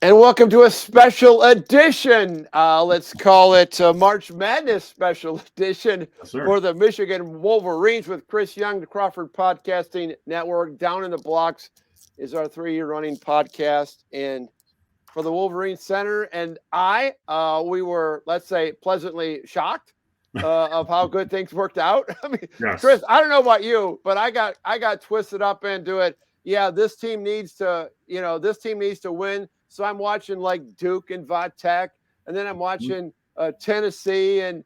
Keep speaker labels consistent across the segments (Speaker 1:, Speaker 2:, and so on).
Speaker 1: And welcome to a special edition. Let's call it March Madness special edition for the Michigan Wolverines with Chris Young, the Crawford Podcasting Network. Down in the Blocks is our 3-year running podcast. And for the Wolverine Center and we were, let's say, pleasantly shocked of how good things worked out. I mean, yes. Chris, I don't know about you, but I got twisted up into it. Yeah, this team needs to win. So I'm watching like Duke and Tech, and then I'm watching Tennessee and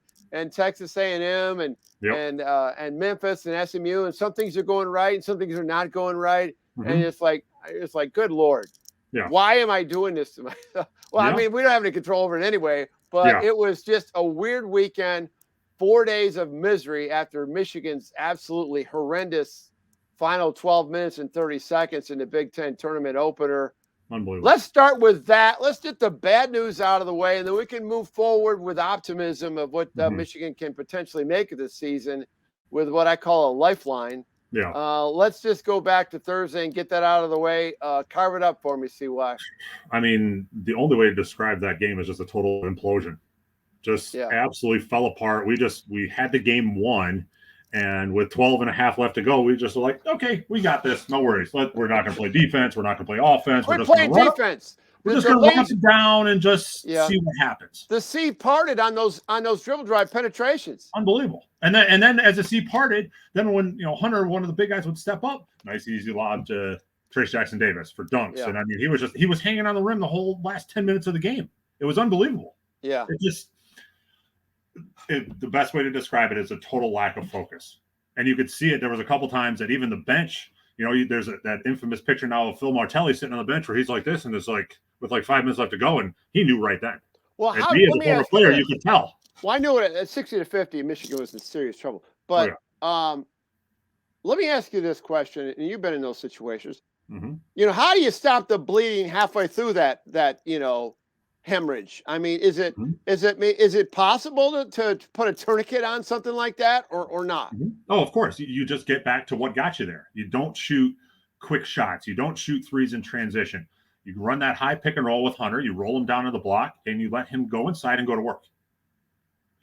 Speaker 1: Texas A&M and Memphis and SMU, and some things are going right and some things are not going right, and it's like good Lord, why am I doing this to myself? Well, I mean, we don't have any control over it anyway, but it was just a weird weekend, 4 days of misery after Michigan's absolutely horrendous final 12 minutes and 30 seconds in the Big Ten tournament opener.
Speaker 2: Unbelievable.
Speaker 1: Let's start with that. Let's get the bad news out of the way, and then we can move forward with optimism of what Michigan can potentially make of this season with what I call a lifeline.
Speaker 2: Yeah.
Speaker 1: Let's just go back to Thursday and get that out of the way. Carve it up for me, CY.
Speaker 2: I mean, the only way to describe that game is just a total implosion. Just absolutely fell apart. We had the game won. And with 12 and a half left to go, we just were like, okay, we got this. No worries. We're not going to play defense. We're not going to play offense.
Speaker 1: We're just playing defense.
Speaker 2: We're just going to run it down and just see what happens.
Speaker 1: The sea parted on those dribble drive penetrations.
Speaker 2: Unbelievable. And then as the sea parted, then when Hunter, one of the big guys, would step up, nice easy lob to Trace Jackson Davis for dunks. Yeah. And I mean, he was hanging on the rim the whole last 10 minutes of the game. It was unbelievable.
Speaker 1: Yeah.
Speaker 2: The best way to describe it is a total lack of focus. And you could see it. There was a couple times that even the bench, there's that infamous picture now of Phil Martelli sitting on the bench where he's like this, and it's like with 5 minutes left to go, and he knew right then.
Speaker 1: Well,
Speaker 2: as a former player, you could tell.
Speaker 1: Well, I knew it at 60-50, Michigan was in serious trouble. But let me ask you this question, and you've been in those situations.
Speaker 2: Mm-hmm.
Speaker 1: How do you stop the bleeding halfway through that hemorrhage? I mean, is it possible to put a tourniquet on something like that or not?
Speaker 2: Mm-hmm. Oh, of course. You just get back to what got you there. You don't shoot quick shots. You don't shoot threes in transition. You run that high pick and roll with Hunter. You roll him down to the block and you let him go inside and go to work.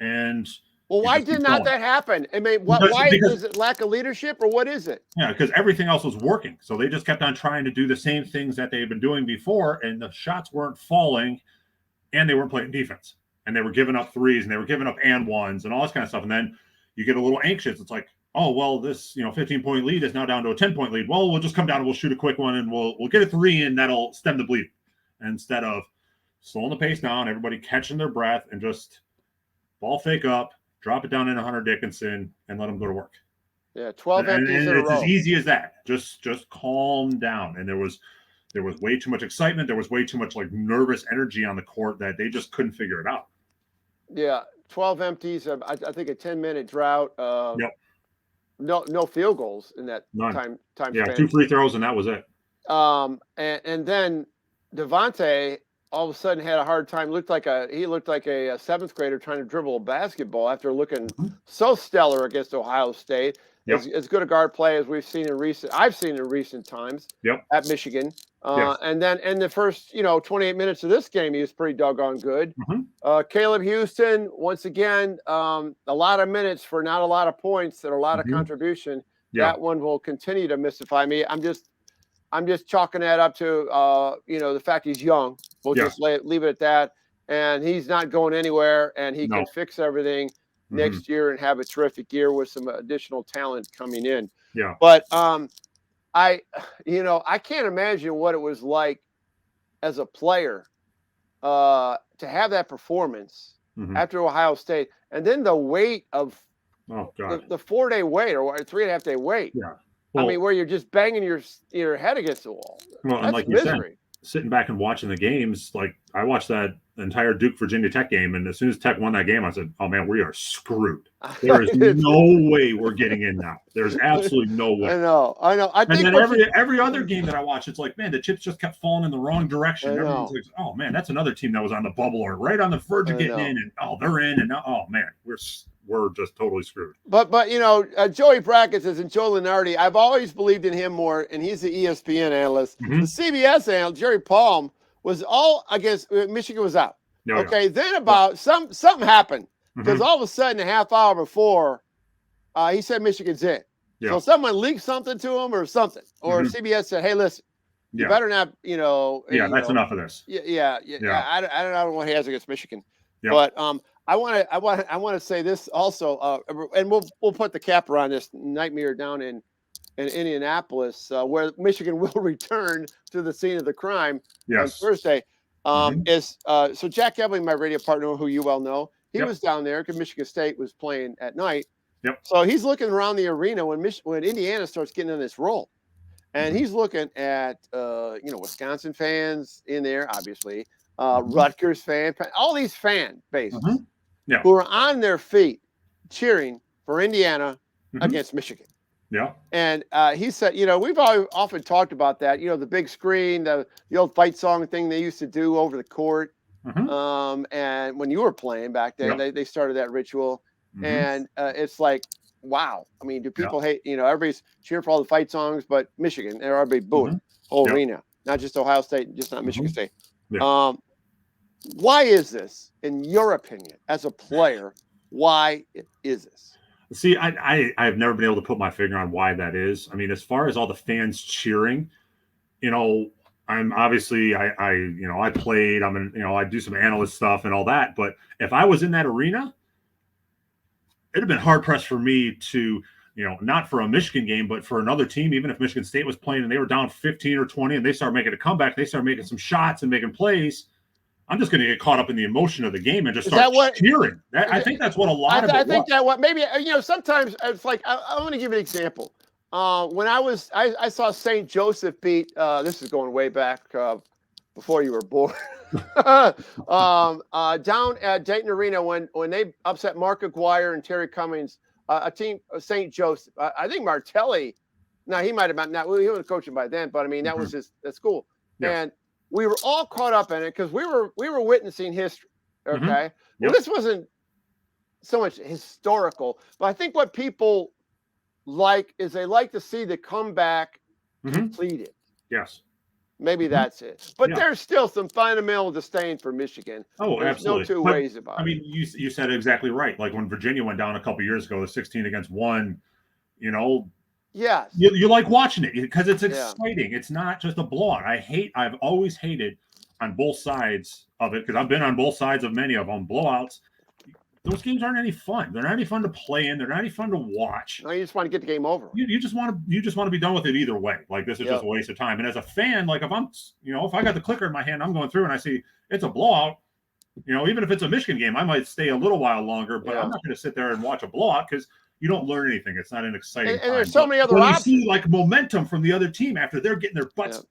Speaker 2: And
Speaker 1: why did not that happen? I mean, why is it lack of leadership or what is it?
Speaker 2: Yeah, because everything else was working. So they just kept on trying to do the same things that they've been doing before, and the shots weren't falling. And they weren't playing defense, and they were giving up threes, and they were giving up and ones, and all this kind of stuff. And then you get a little anxious. It's like, oh well, this 15-point lead is now down to a 10-point lead. Well, we'll just come down and we'll shoot a quick one, and we'll get a three, and that'll stem the bleed. Instead of slowing the pace down, everybody catching their breath, and just ball fake up, drop it down into Hunter Dickinson, and let them go to work.
Speaker 1: Yeah, 12 empties in a row.
Speaker 2: It's as easy as that. Just calm down. And there was way too much excitement. There was way too much nervous energy on the court that they just couldn't figure it out.
Speaker 1: Yeah, 12 empties. I think a 10-minute drought.
Speaker 2: Yep.
Speaker 1: No field goals in that
Speaker 2: time
Speaker 1: span.
Speaker 2: Yeah, 2 free throws and that was it.
Speaker 1: And then Devontae all of a sudden had a hard time. He looked like a seventh grader trying to dribble a basketball after looking so stellar against Ohio State.
Speaker 2: Yep.
Speaker 1: As good a guard play as I've seen in recent times at Michigan. And then in the first, 28 minutes of this game, he was pretty doggone good.
Speaker 2: Mm-hmm.
Speaker 1: Caleb Houston, once again, a lot of minutes for not a lot of points and a lot of contribution.
Speaker 2: Yeah.
Speaker 1: That one will continue to mystify me. I'm just chalking that up to, the fact he's young. We'll just leave it at that. And he's not going anywhere, and he can fix everything next year and have a terrific year with some additional talent coming in.
Speaker 2: Yeah.
Speaker 1: But I can't imagine what it was like as a player to have that performance after Ohio State, and then the weight of the 4-day wait or 3.5 day wait.
Speaker 2: Yeah. Well,
Speaker 1: I mean, where you're just banging your head against the wall.
Speaker 2: Well, and like
Speaker 1: misery.
Speaker 2: You said, sitting back and watching the games, I watched that entire Duke Virginia Tech game, and as soon as Tech won that game, I said, "Oh man, we are screwed. There is no way we're getting in now. There's absolutely no way."
Speaker 1: I know. I think
Speaker 2: and then every other game that I watched, it's like, man, the chips just kept falling in the wrong direction. Everyone's like, "Oh man, that's another team that was on the bubble or right on the verge of getting in, and they're in, and oh man, we're just totally screwed."
Speaker 1: But Joey Brackett says, and Joe Lenardi, I've always believed in him more, and he's the ESPN analyst. The CBS analyst, Jerry Palm, was all against Michigan was out.
Speaker 2: Yeah,
Speaker 1: okay, then about something happened because all of a sudden a half hour before, he said Michigan's in.
Speaker 2: Yeah.
Speaker 1: So someone leaked something to him or something, or CBS said, "Hey, listen, you better not,
Speaker 2: that's enough of this."
Speaker 1: Yeah. I don't know what he has against Michigan,
Speaker 2: Yeah.
Speaker 1: but I want to say this also, and we'll put the cap around this nightmare down in Indianapolis, where Michigan will return to the scene of the crime on Thursday. So Jack Ebling, my radio partner, who you well know, he was down there because Michigan State was playing at night.
Speaker 2: Yep.
Speaker 1: So he's looking around the arena when Indiana starts getting in this roll, and he's looking at Wisconsin fans in there, obviously, Rutgers fan, all these fan bases who are on their feet cheering for Indiana against Michigan.
Speaker 2: Yeah.
Speaker 1: And he said, we've often talked about that, the big screen, the old fight song thing they used to do over the court. And when you were playing back then, they started that ritual. And it's like, wow. I mean, do people hate, everybody's cheering for all the fight songs, but Michigan, everybody booing whole arena, not just Ohio State, just not Michigan State.
Speaker 2: Yeah.
Speaker 1: Why is this, in your opinion, as a player, why is this?
Speaker 2: See, I've never been able to put my finger on why that is. I mean, as far as all the fans cheering, I'm obviously I played. I do some analyst stuff and all that. But if I was in that arena, it'd have been hard pressed for me to, not for a Michigan game, but for another team. Even if Michigan State was playing and they were down 15 or 20, and they start making a comeback, they start making some shots and making plays. I'm just going to get caught up in the emotion of the game and just start cheering. I think that's what a lot of it was. I think
Speaker 1: that maybe, sometimes it's like, I want to give you an example. When I saw St. Joseph beat, this is going way back before you were born, down at Dayton Arena when they upset Mark Aguirre and Terry Cummings, a team, St. Joseph. I think Martelli, he might have been, he was coaching by then, but I mean, that was his school. Yeah. And we were all caught up in it because we were witnessing history. Okay. Well, this wasn't so much historical, but I think what people like is they like to see the comeback completed.
Speaker 2: Yes.
Speaker 1: Maybe that's it. But there's still some fundamental disdain for Michigan.
Speaker 2: Oh,
Speaker 1: there's
Speaker 2: absolutely.
Speaker 1: No two ways about it.
Speaker 2: I mean, you said it exactly right. Like when Virginia went down a couple of years ago, the 16-1,
Speaker 1: Yes.
Speaker 2: You like watching it because it's exciting. It's not just a blowout. I've always hated on both sides of it because I've been on both sides of many of them. Blowouts, those games aren't any fun. They're not any fun to play in. They're not any fun to watch.
Speaker 1: No, you just want to get the game over.
Speaker 2: You just want to be done with it either way. Like this is just a waste of time. And as a fan, like if I got the clicker in my hand, I'm going through and I see it's a blowout. Even if it's a Michigan game, I might stay a little while longer, but I'm not going to sit there and watch a blowout because you don't learn anything. It's not an exciting time.
Speaker 1: And there's so many other options.
Speaker 2: You see like momentum from the other team after they're getting their butts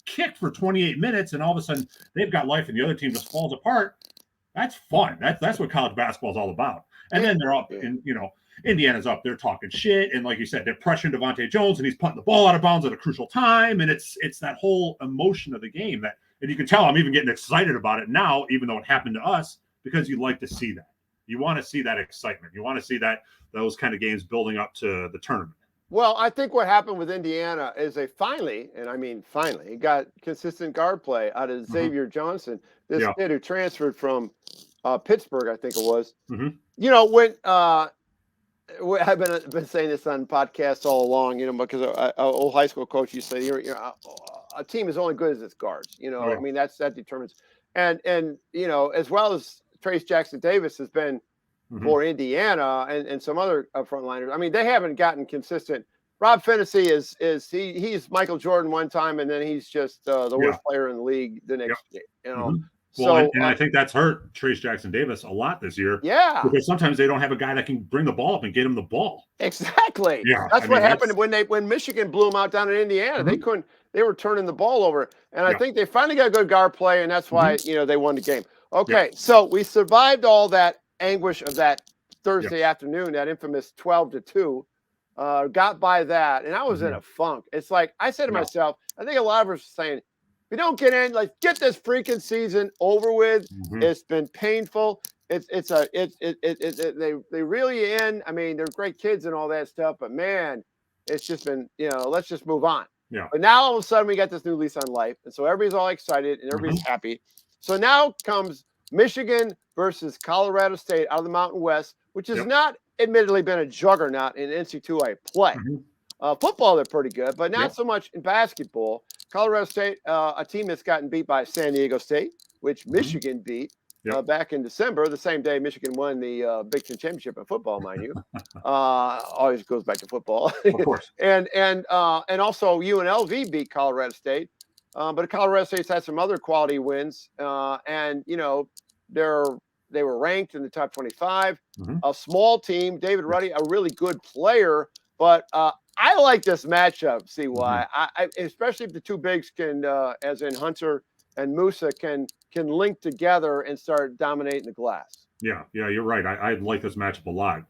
Speaker 2: kicked for 28 minutes, and all of a sudden they've got life, and the other team just falls apart. That's fun. That's what college basketball is all about. And then they're up, and Indiana's up. They're talking shit, and like you said, they're pressuring Devontae Jones, and he's putting the ball out of bounds at a crucial time, and it's that whole emotion of the game and you can tell I'm even getting excited about it now, even though it happened to us, because you like to see that. You want to see that excitement. You want to see those kind of games building up to the tournament.
Speaker 1: Well, I think what happened with Indiana is they finally got consistent guard play out of Xavier Johnson, this kid who transferred from Pittsburgh, I think it was. When I've been saying this on podcasts all along, because an old high school coach used to say, a team is only good as its guards. I mean, that determines. And as well as Trace Jackson Davis has been for Indiana and some other frontliners. I mean, they haven't gotten consistent. Rob Finney he's Michael Jordan one time, and then he's just the worst player in the league the next game.
Speaker 2: Well, and I think that's hurt Trace Jackson Davis a lot this year.
Speaker 1: Yeah,
Speaker 2: because sometimes they don't have a guy that can bring the ball up and get him the ball.
Speaker 1: Exactly. Yeah, that's what happened when Michigan blew them out down in Indiana. They couldn't. They were turning the ball over, and I think they finally got a good guard play, and that's why they won the game. Okay, so we survived all that anguish of that Thursday afternoon, that infamous 12-2. Got by that, and I was in a funk. It's like I said to myself, I think a lot of us are saying, we don't get in, like get this freaking season over with. It's been painful. They really in. I mean, they're great kids and all that stuff, but man, it's just been, let's just move on.
Speaker 2: Yeah.
Speaker 1: But now all of a sudden we got this new lease on life, and so everybody's all excited and everybody's happy. So now comes Michigan versus Colorado State out of the Mountain West, which has not admittedly been a juggernaut in NCAA play. Football, they're pretty good, but not so much in basketball. Colorado State, a team that's gotten beat by San Diego State, which Michigan beat back in December, the same day Michigan won the Big Ten championship in football, mind you. Always goes back to football.
Speaker 2: Of course.
Speaker 1: and also UNLV beat Colorado State, but Colorado State's had some other quality wins, and they were ranked in the top 25. A small team, David Ruddy, a really good player, but I like this matchup. See why? I especially if the two bigs can, as in Hunter and Musa, can link together and start dominating the glass.
Speaker 2: Yeah, you're right. I like this matchup a lot.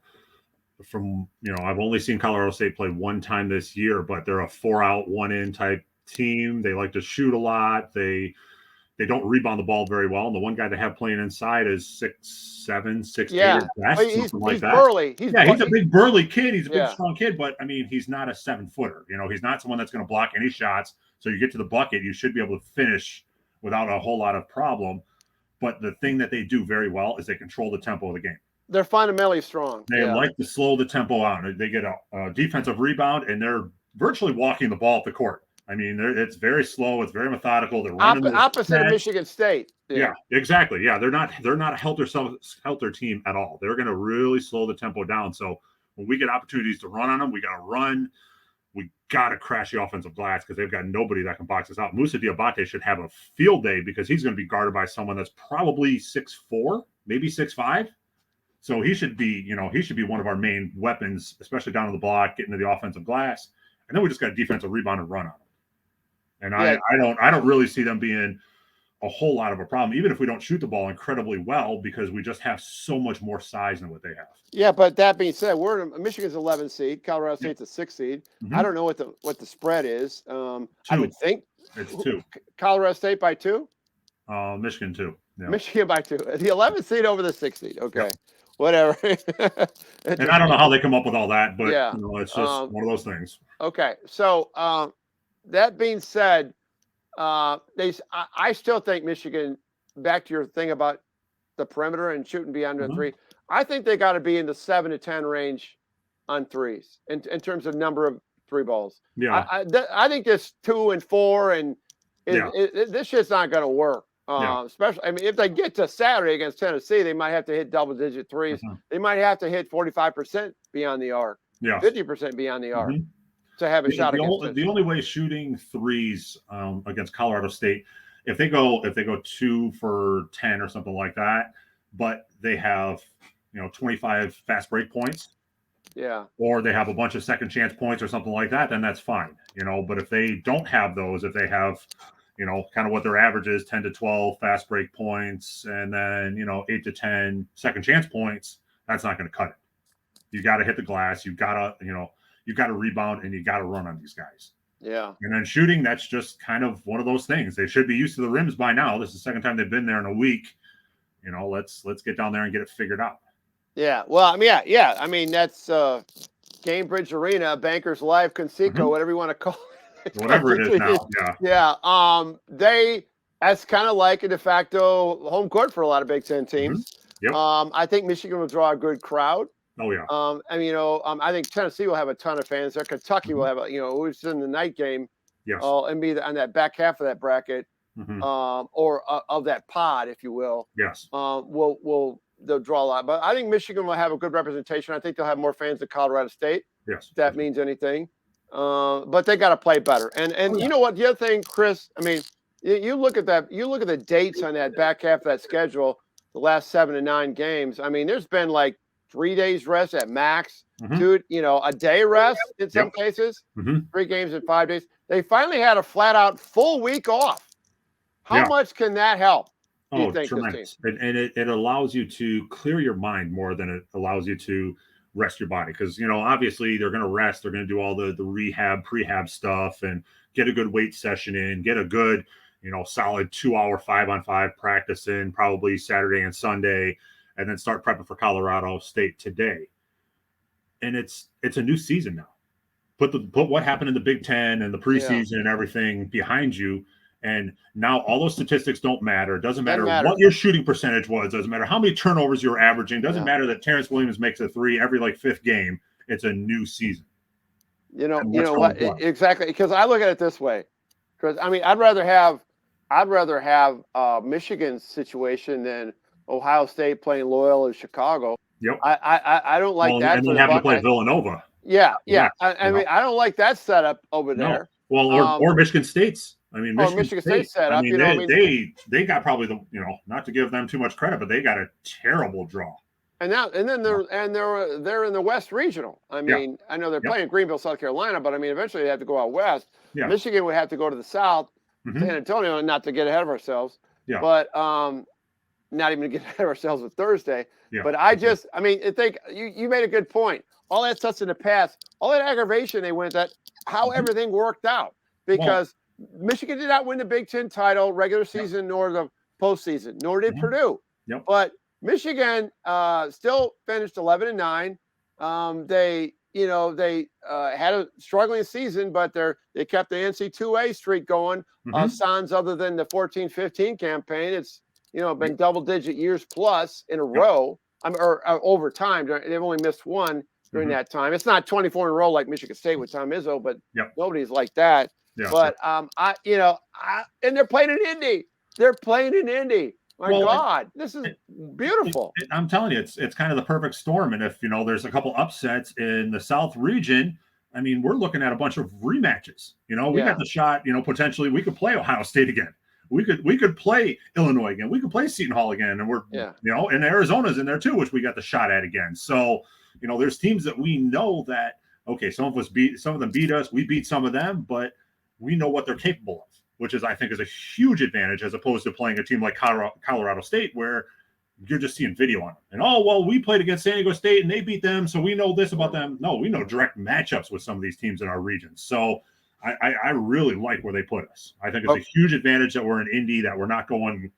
Speaker 2: I've only seen Colorado State play one time this year, but they're a 4-out, 1-in type team. They like to shoot a lot. They don't rebound the ball very well. And the one guy they have playing inside is 6'7", 6'8",
Speaker 1: he's
Speaker 2: that.
Speaker 1: burly.
Speaker 2: He's a big burly kid. He's a big strong kid, but I mean, he's not a 7-footer. He's not someone that's going to block any shots. So you get to the bucket, you should be able to finish without a whole lot of problem. But the thing that they do very well is they control the tempo of the game.
Speaker 1: They're fundamentally strong.
Speaker 2: They like to slow the tempo out. They get a defensive rebound, and they're virtually walking the ball up the court. I mean, it's very slow. It's very methodical. They're running
Speaker 1: opposite of Michigan State.
Speaker 2: Yeah, exactly. Yeah, they're not a helter team at all. They're going to really slow the tempo down. So when we get opportunities to run on them, we got to run. We got to crash the offensive glass because they've got nobody that can box us out. Musa Diabate should have a field day because he's going to be guarded by someone that's probably 6'4", maybe 6'5". So he should be one of our main weapons, especially down on the block, getting to the offensive glass. And then we just got a defensive rebound and run on them. And I don't really see them being a whole lot of a problem, even if we don't shoot the ball incredibly well, because we just have so much more size than what they have.
Speaker 1: Yeah, but that being said, Michigan's 11 seed, Colorado State's a 6 seed. I don't know what the spread is. I would think
Speaker 2: it's 2.
Speaker 1: Colorado State by 2.
Speaker 2: Michigan 2. Yeah.
Speaker 1: Michigan by 2. The 11th seed over the 6th seed. Okay. Whatever.
Speaker 2: And I don't know how they come up with all that, but it's just one of those things.
Speaker 1: Okay. So that being said, I still think Michigan, back to your thing about the perimeter and shooting beyond the 3, I think they got to be in the 7 to 10 range on threes in terms of number of 3 balls.
Speaker 2: Yeah.
Speaker 1: I think this 2 and 4 and this shit's not going to work. Especially, I mean, if they get to Saturday against Tennessee, they might have to hit double-digit threes. They might have to hit 45% beyond the arc, 50% beyond the arc to have a shot against
Speaker 2: the only way shooting threes against Colorado State, if they go 2 for 10 or something like that, but they have 25 fast break points, or they have a bunch of second chance points or something like that, then that's fine. But if they don't have those, if they have kind of what their average is, 10 to 12 fast break points, and then, 8 to 10 second chance points, that's not going to cut it. You got to hit the glass. You got to rebound, and you got to run on these guys.
Speaker 1: Yeah.
Speaker 2: And then shooting, that's just kind of one of those things. They should be used to the rims by now. This is the second time they've been there in a week. Let's get down there and get it figured out.
Speaker 1: Yeah. Well, I mean, yeah. I mean, that's Cambridge Arena, Bankers Live, Conseco, whatever you want to call it.
Speaker 2: Whatever it is now.
Speaker 1: Yeah. That's kind of like a de facto home court for a lot of Big Ten teams. I think Michigan will draw a good crowd.
Speaker 2: Oh yeah.
Speaker 1: I think Tennessee will have a ton of fans there. Kentucky will have who's in the night game.
Speaker 2: Yes.
Speaker 1: And be on that back half of that bracket, or of that pod, if you will.
Speaker 2: Yes.
Speaker 1: They'll draw a lot, but I think Michigan will have a good representation. I think they'll have more fans than Colorado State.
Speaker 2: Yes.
Speaker 1: If that means anything. But they got to play better. And you know what? The other thing, Chris, I mean, you look at that. You look at the dates on that back half of that schedule. The last 7 to 9 games. I mean, there's been like 3 days rest at max, dude. A day rest in some cases. 3 games in 5 days. They finally had a flat out full week off. How much can that help?
Speaker 2: Oh, tremendous! And it allows you to clear your mind more than it allows you to rest your body, because obviously they're going to rest. They're going to do all the rehab, prehab stuff, and get a good weight session in, get a good solid 2-hour 5-on-5 practice in, probably Saturday and Sunday, and then start prepping for Colorado State today. And it's a new season now. put what happened in the Big Ten and the preseason and everything behind you. And now all those statistics don't matter. It doesn't matter what your shooting percentage was. Doesn't matter how many turnovers you're averaging. Doesn't matter that Terrence Williams makes a three every like fifth game. It's a new season.
Speaker 1: You know what? Exactly. Because I look at it this way. Because I mean, I'd rather have Michigan's situation than Ohio State playing Loyola or Chicago.
Speaker 2: Yep.
Speaker 1: I don't like that.
Speaker 2: And then having to play Villanova.
Speaker 1: Yeah. I mean, I don't like that setup over there.
Speaker 2: Well, or Michigan State's. I mean,
Speaker 1: Michigan State setup.
Speaker 2: I mean, they got probably the not to give them too much credit, but they got a terrible draw.
Speaker 1: And then they're in the West Regional. I mean, I know they're playing Greenville, South Carolina, but I mean, eventually they have to go out west. Yeah. Michigan would have to go to the South, San Antonio, not to get ahead of ourselves. Yeah. But not even to get ahead of ourselves with Thursday. Yeah. But I mean, I think you made a good point. All that stuff's in the past. All that aggravation they went at how everything worked out because Michigan did not win the Big Ten title regular season nor the postseason, nor did Purdue. Yep. But Michigan still finished 11-9. They had a struggling season, but they kept the NC2A streak going. Sans other than the 14-15 campaign, it's been double-digit years plus in a row. Or over time. They've only missed one during that time. It's not 24 in a row like Michigan State with Tom Izzo, but nobody's like that. Yeah, but and they're playing in Indy. My God, this is beautiful.
Speaker 2: I'm telling you, it's kind of the perfect storm. And if there's a couple upsets in the South region, I mean, we're looking at a bunch of rematches. We got the shot. Potentially we could play Ohio State again. We could play Illinois again. We could play Seton Hall again, and we're and Arizona's in there too, which we got the shot at again. So there's teams that we know that some of them beat us. We beat some of them, but we know what they're capable of, which I think is a huge advantage as opposed to playing a team like Colorado State where you're just seeing video on them. And we played against San Diego State and they beat them, so we know this about them. No, we know direct matchups with some of these teams in our region. So I really like where they put us. I think it's a huge advantage that we're in Indy, that we're not going,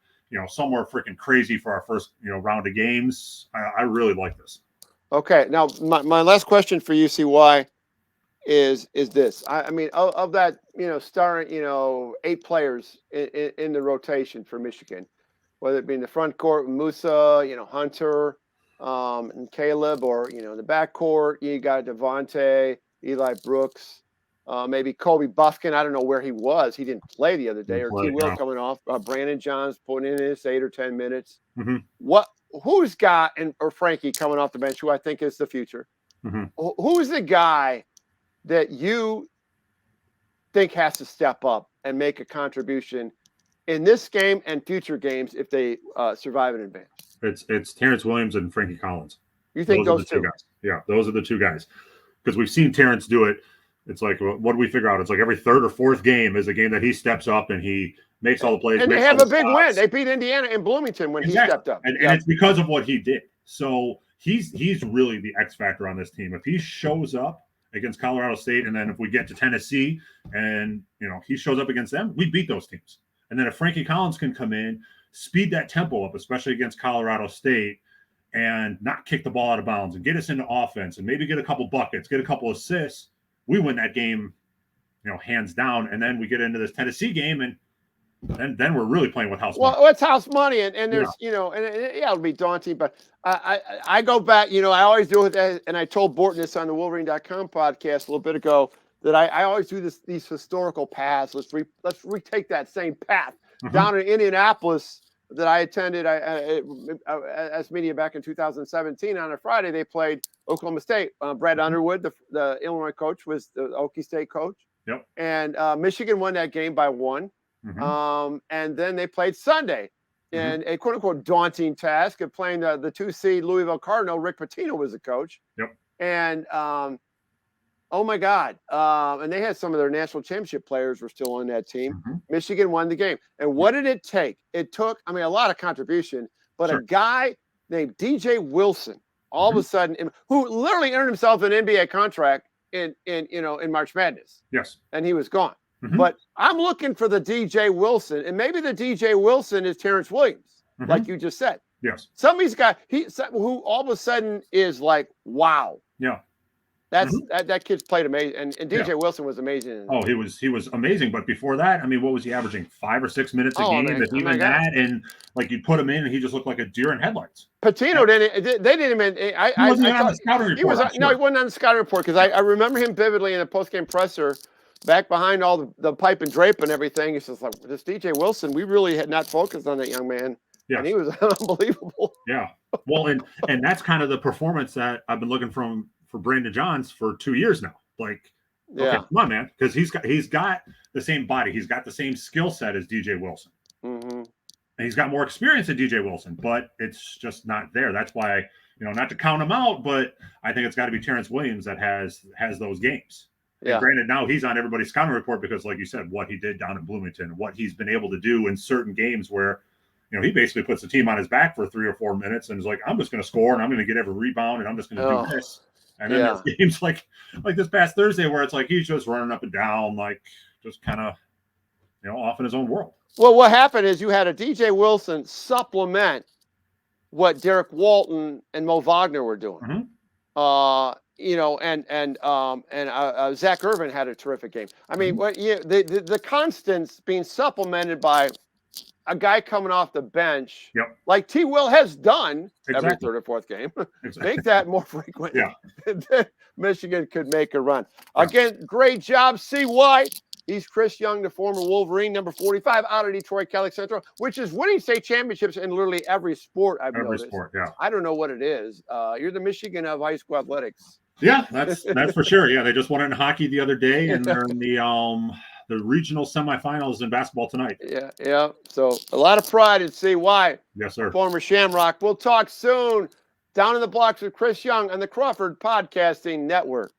Speaker 2: somewhere freaking crazy for our first, round of games. I really like this. Okay. Now, my last question for you, CY, is this. I mean, of that, starting, 8 players in the rotation for Michigan, whether it be in the front court, Musa, Hunter, and Caleb, or, the back court, you got Devontae, Eli Brooks, maybe Kobe Buffkin. I don't know where he was. He didn't play the other day. Or T. Will coming off. Brandon Johns putting in his 8 or 10 minutes. Who's got or Frankie coming off the bench, who I think is the future? Who is the guy that you think has to step up and make a contribution in this game and future games if they survive and advance? It's Terrence Williams and Frankie Collins. You think those two guys? Yeah, those are the two guys. Because we've seen Terrence do it. It's like, what do we figure out? It's like every third or fourth game is a game that he steps up and he makes all the plays. And they have a big win. They beat Indiana in Bloomington when he stepped up. And it's because of what he did. So he's really the X factor on this team. If he shows up against Colorado State, and then if we get to Tennessee and, he shows up against them, we beat those teams. And then if Frankie Collins can come in, speed that tempo up, especially against Colorado State, and not kick the ball out of bounds and get us into offense and maybe get a couple buckets, get a couple assists, we win that game, hands down. And then we get into this Tennessee game, and then we're really playing with house money. Well, it's house money, and there's, it'll be daunting. But I go back, I always do it, and I told Borton this on the Wolverine.com podcast a little bit ago, that I always do these historical paths. Let's retake that same path down in Indianapolis that I attended as media back in 2017. On a Friday, they played Oklahoma State. Brad Underwood, the Illinois coach, was the Okie State coach. Yep. And Michigan won that game by 1. And then they played Sunday in a quote-unquote daunting task of playing the 2 seed Louisville Cardinal. Rick Pitino was the coach. Yep. And oh my God. And they had some of their national championship players were still on that team. Michigan won the game. And what did it take? It took, a lot of contribution, but a guy named DJ Wilson, all of a sudden, who literally earned himself an NBA contract in March Madness. Yes. And he was gone. But I'm looking for the DJ Wilson, and maybe the DJ Wilson is Terrence Williams, like you just said. Yes. Some of these guys, who all of a sudden is like, wow. Yeah.
Speaker 1: That kid's played amazing, and DJ
Speaker 2: Yeah.
Speaker 1: Wilson was amazing.
Speaker 2: Oh, he was amazing. But before that, I mean, what was he averaging? 5 or 6 minutes a game, if even that. And like you put him in, and he just looked like a deer in headlights.
Speaker 1: Patino didn't. They didn't even.
Speaker 2: He wasn't on the scouting report.
Speaker 1: No, he wasn't on the scouting report because I remember him vividly in the postgame presser, back behind all the pipe and drape and everything. He's just like, this DJ Wilson. We really had not focused on that young man.
Speaker 2: Yes.
Speaker 1: And he was unbelievable.
Speaker 2: Yeah. Well, and that's kind of the performance that I've been looking for Brandon Johns for 2 years now. Like, okay, come on, man, because he's got the same body, he's got the same skill set as DJ Wilson, and he's got more experience than DJ Wilson, but it's just not there. That's why, not to count him out, but I think it's got to be Terrence Williams that has those games. Yeah. And granted, now he's on everybody's scouting report because, like you said, what he did down in Bloomington, what he's been able to do in certain games where, he basically puts the team on his back for 3 or 4 minutes and is like, I'm just going to score and I'm going to get every rebound and I'm just going to do this. And then there's games like this past Thursday where it's like he's just running up and down, like just kind of, off in his own world.
Speaker 1: Well, what happened is you had a DJ Wilson supplement what Derek Walton and Mo Wagner were doing. And Zach Irvin had a terrific game. I mean, the constants being supplemented by a guy coming off the bench, like T. Will has done every third or fourth game. Make that more frequent. Yeah. Michigan could make a run. Again, great job, CY. He's Chris Young, the former Wolverine, number 45 out of Detroit Catholic Central, which is winning state championships in literally every sport I've noticed. Every sport, yeah. I don't know what it is. You're the Michigan of high school athletics.
Speaker 2: Yeah, that's for sure. Yeah, they just won in hockey the other day, and they're in the regional semifinals in basketball tonight.
Speaker 1: Yeah. So a lot of pride in CY.
Speaker 2: Yes, sir.
Speaker 1: Former Shamrock. We'll talk soon. Down in the Blocks with Chris Young on the Crawford Podcasting Network.